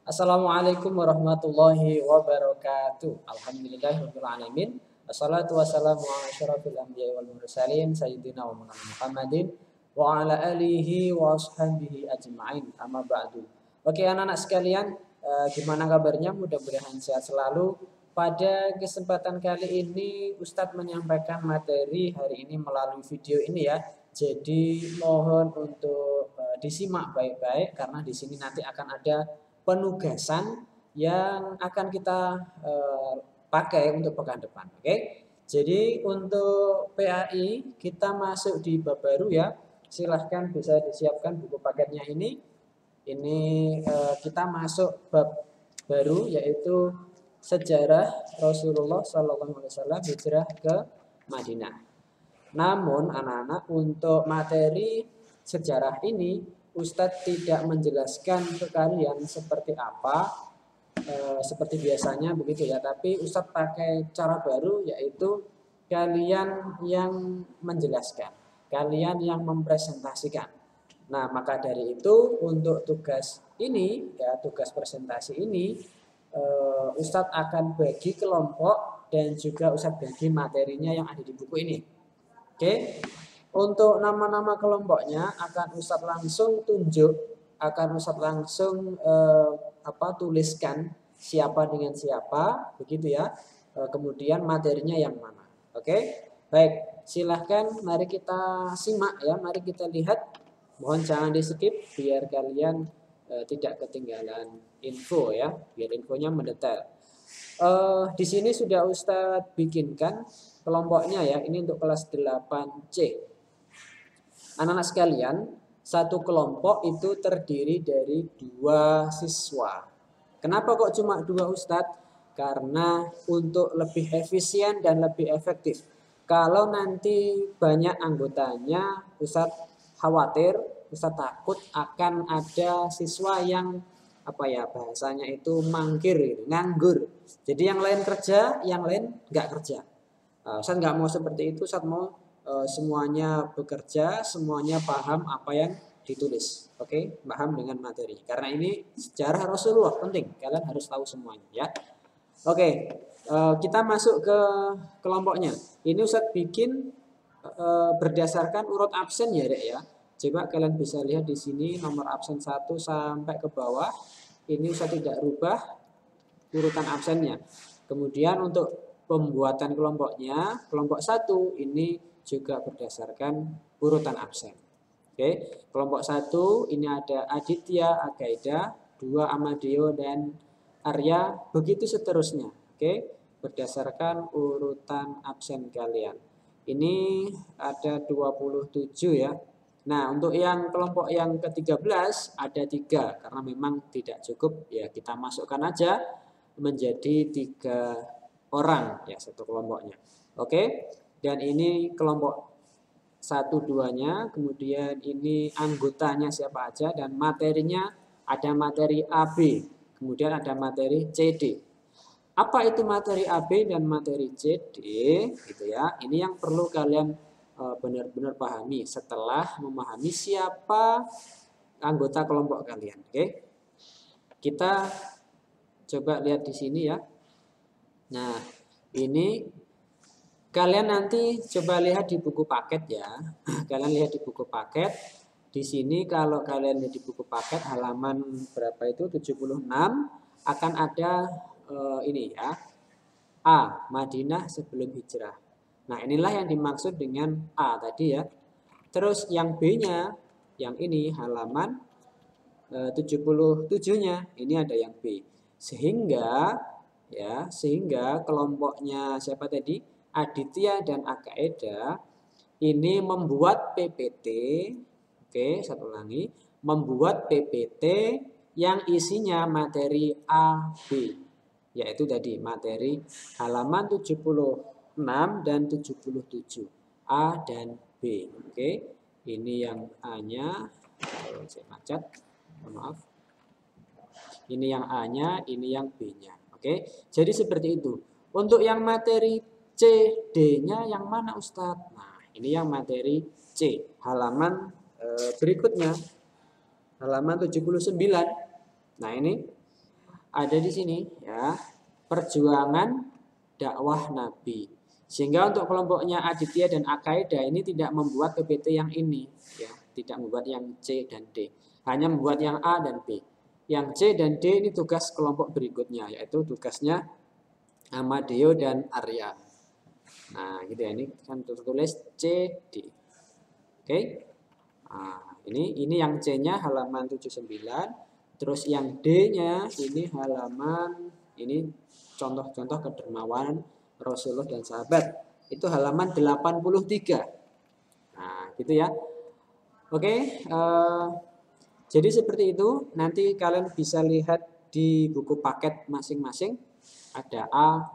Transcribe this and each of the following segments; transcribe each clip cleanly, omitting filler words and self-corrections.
Assalamualaikum warahmatullahi wabarakatuh. Alhamdulillahirabbil alamin. Wassalatu wassalamu ala asyrofil anbiya'i wal mursalin sayyidina wa maulana Muhammadin wa ala alihi wa ashabihi ajma'in. Amma ba'du. Oke anak-anak sekalian, gimana kabarnya? Mudah-mudahan sehat selalu. Pada kesempatan kali ini Ustadz menyampaikan materi hari ini melalui video ini ya. Jadi mohon untuk disimak baik-baik karena di sini nanti akan ada penugasan yang akan kita pakai untuk pekan depan. Oke. Jadi untuk PAI kita masuk di bab baru ya. Silahkan bisa disiapkan buku paketnya ini. Ini kita masuk bab baru yaitu sejarah Rasulullah SAW hijrah ke Madinah. Namun anak-anak untuk materi sejarah ini Ustadz tidak menjelaskan ke kalian seperti apa, seperti biasanya begitu ya. Tapi Ustadz pakai cara baru yaitu kalian yang menjelaskan, kalian yang mempresentasikan. Nah maka dari itu untuk tugas ini ya, tugas presentasi ini Ustadz akan bagi kelompok dan juga Ustadz bagi materinya yang ada di buku ini. Oke. Untuk nama-nama kelompoknya akan Ustadz langsung tunjuk, akan Ustadz langsung tuliskan siapa dengan siapa, begitu ya. Kemudian materinya yang mana. Oke, baik. Silahkan, mari kita simak ya, mari kita lihat. Mohon jangan di skip biar kalian tidak ketinggalan info ya, biar infonya mendetail. Di sini sudah Ustadz bikinkan kelompoknya ya, ini untuk kelas 8C. Anak-anak sekalian, satu kelompok itu terdiri dari 2 siswa. Kenapa kok cuma 2 Ustadz? Karena untuk lebih efisien dan lebih efektif. Kalau nanti banyak anggotanya, Ustadz khawatir, Ustadz takut akan ada siswa yang bahasanya itu mangkir, nganggur. Jadi yang lain kerja, yang lain nggak kerja. Ustadz nggak mau seperti itu, Ustadz mau semuanya bekerja, semuanya paham apa yang ditulis. Oke, paham dengan materi. Karena ini sejarah Rasulullah penting, kalian harus tahu semuanya ya. Oke, kita masuk ke kelompoknya. Ini Ustadz bikin berdasarkan urut absen ya, Dek ya. Coba kalian bisa lihat di sini nomor absen 1 sampai ke bawah. Ini Ustadz tidak rubah urutan absennya. Kemudian untuk pembuatan kelompoknya, kelompok 1 ini juga berdasarkan urutan absen. Oke, kelompok 1 ini ada Aditya, Agaida, 2 Amadeo dan Arya, begitu seterusnya. Oke, berdasarkan urutan absen kalian. Ini ada 27 ya. Nah, untuk yang kelompok yang ke-13 ada 3 karena memang tidak cukup ya, kita masukkan aja menjadi 3 orang ya satu kelompoknya. Oke. Dan ini kelompok 1-2-nya, kemudian ini anggotanya siapa aja dan materinya ada materi AB, kemudian ada materi CD. Apa itu materi AB dan materi CD gitu ya. Ini yang perlu kalian benar-benar pahami setelah memahami siapa anggota kelompok kalian, oke? Kita coba lihat di sini ya. Nah, ini kalian nanti coba lihat di buku paket ya. Kalian lihat di buku paket. Di sini kalau kalian lihat di buku paket halaman berapa itu 76 akan ada ini ya. A, Madinah sebelum hijrah. Nah, inilah yang dimaksud dengan A tadi ya. Terus yang B-nya, yang ini halaman 77-nya, ini ada yang B. Sehingga kelompoknya siapa tadi? Aditya dan Agaida ini membuat PPT, oke, satu lagi, membuat PPT yang isinya materi A, B, yaitu tadi materi halaman 76 dan 77, A dan B, oke. Ini yang A-nya, saya macet, maaf. Ini yang A-nya, ini yang B-nya, oke. Jadi seperti itu. Untuk yang materi CD-nya yang mana Ustadz? Nah, ini yang materi C. Halaman berikutnya. Halaman 79. Nah, ini ada di sini ya, perjuangan dakwah Nabi. Sehingga untuk kelompoknya Aditya dan Akaida ini tidak membuat PPT yang ini ya, tidak membuat yang C dan D. Hanya membuat yang A dan B. Yang C dan D ini tugas kelompok berikutnya, yaitu tugasnya Amadeo dan Arya. Nah, gitu ya, ini kan tertulis C, D. Oke. Nah, ini yang C-nya halaman 79. Terus yang D-nya ini halaman, ini contoh-contoh kedermawanan Rasulullah dan sahabat. Itu halaman 83. Nah, gitu ya. Oke, jadi seperti itu. Nanti kalian bisa lihat di buku paket masing-masing. Ada A,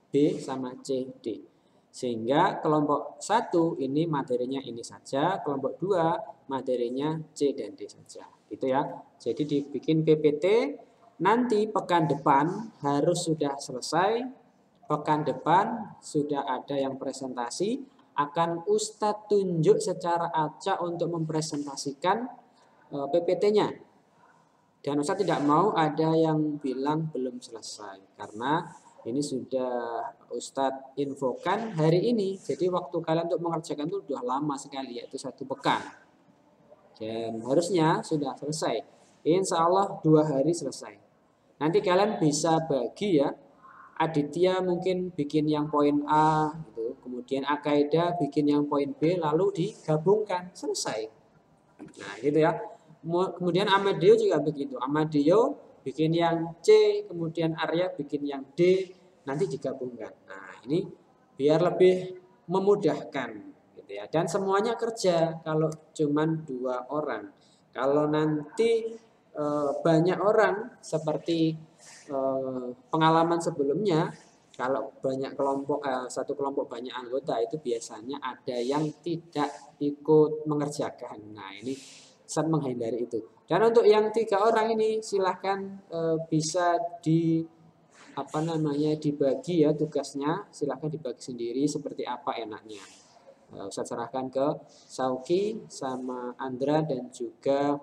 B, sama C, D. Sehingga kelompok 1 ini materinya ini saja, kelompok 2 materinya C dan D saja. Gitu ya. Jadi dibikin PPT, nanti pekan depan harus sudah selesai. Pekan depan sudah ada yang presentasi, akan Ustadz tunjuk secara acak untuk mempresentasikan PPT-nya. Dan Ustadz tidak mau ada yang bilang belum selesai, karena ini sudah Ustadz infokan hari ini. Jadi waktu kalian untuk mengerjakan itu sudah lama sekali, yaitu 1 pekan. Dan harusnya sudah selesai. Insya Allah 2 hari selesai. Nanti kalian bisa bagi ya. Aditya mungkin bikin yang poin A, gitu. Kemudian Akaida bikin yang poin B, lalu digabungkan, selesai. Nah, gitu ya. Kemudian Amadeo juga begitu. Amadeo bikin yang C, kemudian Arya bikin yang D, nanti digabungkan. Nah, ini biar lebih memudahkan, gitu ya. Dan semuanya kerja. Kalau cuman 2 orang, kalau nanti banyak orang seperti pengalaman sebelumnya, kalau banyak kelompok, satu kelompok banyak anggota, itu biasanya ada yang tidak ikut mengerjakan. Nah, ini saat menghindari itu. Dan untuk yang 3 orang ini silahkan bisa dibagi ya tugasnya, silahkan dibagi sendiri seperti apa enaknya. Saya serahkan ke Sauki sama Andra dan juga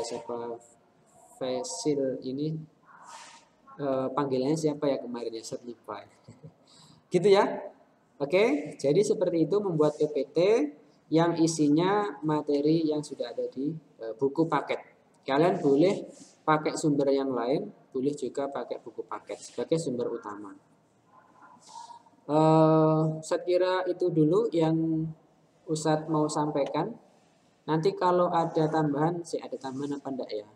siapa Fasil ini, panggilannya siapa ya kemarin ya, saya lupa. Gitu ya. Oke, jadi seperti itu membuat PPT yang isinya materi yang sudah ada di buku paket. Kalian boleh pakai sumber yang lain, boleh juga pakai buku paket sebagai sumber utama. Saya kira itu dulu yang Ustadz mau sampaikan. Nanti kalau ada tambahan, ada tambahan apa enggak ya?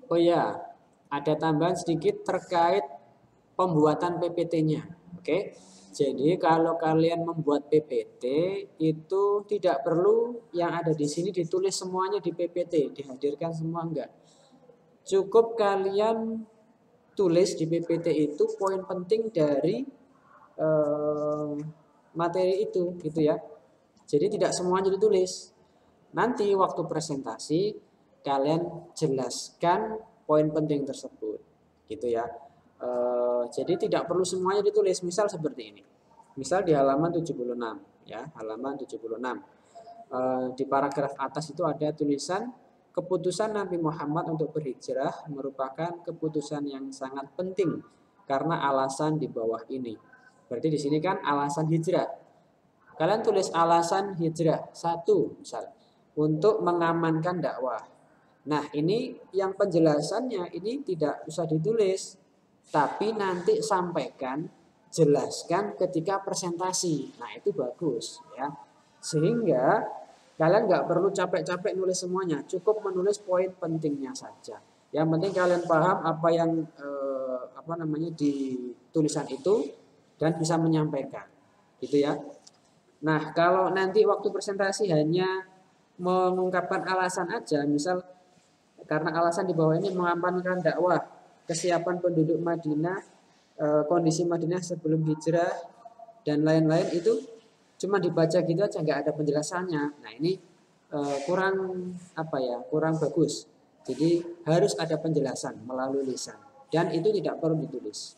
Oh ya, ada tambahan sedikit terkait pembuatan PPT-nya. Oke. Jadi kalau kalian membuat PPT itu tidak perlu yang ada di sini ditulis semuanya di PPT, dihadirkan semua enggak. Cukup kalian tulis di PPT itu poin penting dari materi itu, gitu ya. Jadi tidak semuanya ditulis. Nanti waktu presentasi kalian jelaskan poin penting tersebut, gitu ya. Jadi tidak perlu semuanya ditulis. Misal seperti ini. Misal di halaman 76 ya, halaman 76. Di paragraf atas itu ada tulisan keputusan Nabi Muhammad untuk berhijrah merupakan keputusan yang sangat penting karena alasan di bawah ini. Berarti di sini kan alasan hijrah. Kalian tulis alasan hijrah 1 misal untuk mengamankan dakwah. Nah, ini yang penjelasannya ini tidak usah ditulis, tapi nanti sampaikan, jelaskan ketika presentasi. Nah, itu bagus ya. Sehingga kalian nggak perlu capek-capek nulis semuanya, cukup menulis poin pentingnya saja. Yang penting kalian paham apa yang di tulisan itu dan bisa menyampaikan, gitu ya. Nah, kalau nanti waktu presentasi hanya mengungkapkan alasan aja, misal karena alasan di bawah ini mengamankan dakwah, kesiapan penduduk Madinah, kondisi Madinah sebelum hijrah dan lain-lain, itu cuma dibaca gitu aja, nggak ada penjelasannya. Nah, ini kurang bagus. Jadi harus ada penjelasan melalui lisan dan itu tidak perlu ditulis.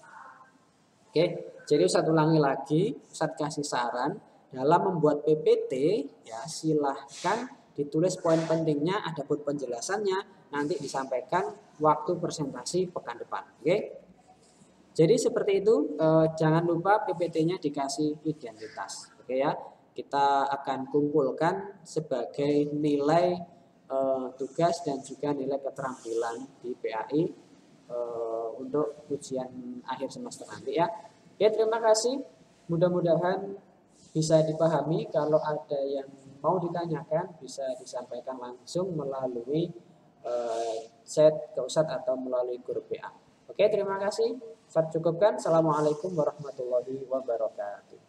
Oke, jadi Ustadz ulangi lagi, Ustadz kasih saran dalam membuat PPT ya, silahkan ditulis poin pentingnya, adapun penjelasannya nanti disampaikan waktu presentasi pekan depan. Oke. Jadi seperti itu, jangan lupa PPT-nya dikasih identitas. Oke ya. Kita akan kumpulkan sebagai nilai tugas dan juga nilai keterampilan di PAI untuk ujian akhir semester nanti ya. Oke, terima kasih. Mudah-mudahan bisa dipahami. Kalau ada yang mau ditanyakan bisa disampaikan langsung melalui chat ke Ustadz atau melalui grup PA. Oke, terima kasih. Saya cukupkan. Assalamualaikum warahmatullahi wabarakatuh.